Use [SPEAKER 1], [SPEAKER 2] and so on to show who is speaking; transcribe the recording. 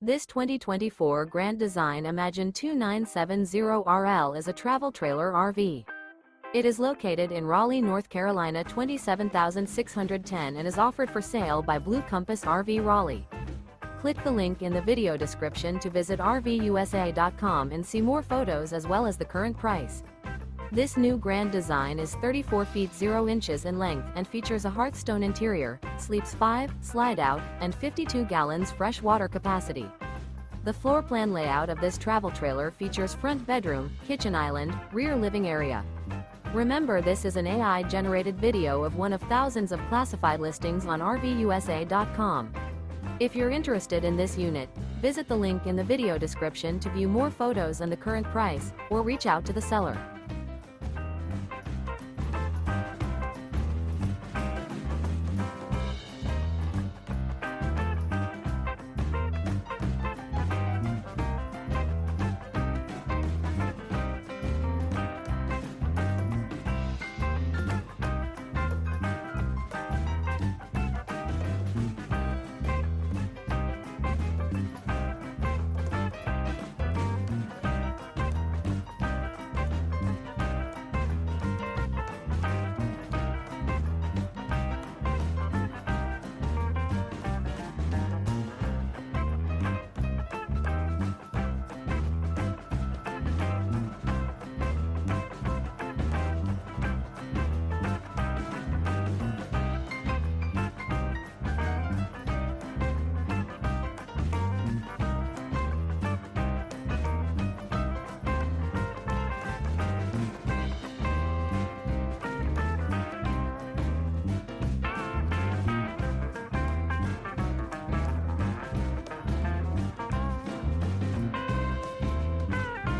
[SPEAKER 1] This 2024 Grand Design Imagine 2970RL is a travel trailer RV. It is located in Raleigh, North Carolina 27610 and is offered for sale by Blue Compass RV Raleigh. Click the link in the video description to visit RVUSA.com and see more photos as well as the current price. This new Grand Design is 34 feet 0 inches in length and features a HEARTHSTONE interior, sleeps 5, slide-out, and 52 gallons fresh water capacity. The floor plan layout of this travel trailer features front bedroom, kitchen island, rear living area. Remember, this is an AI-generated video of one of thousands of classified listings on RVUSA.com. If you're interested in this unit, visit the link in the video description to view more photos and the current price, or reach out to the seller.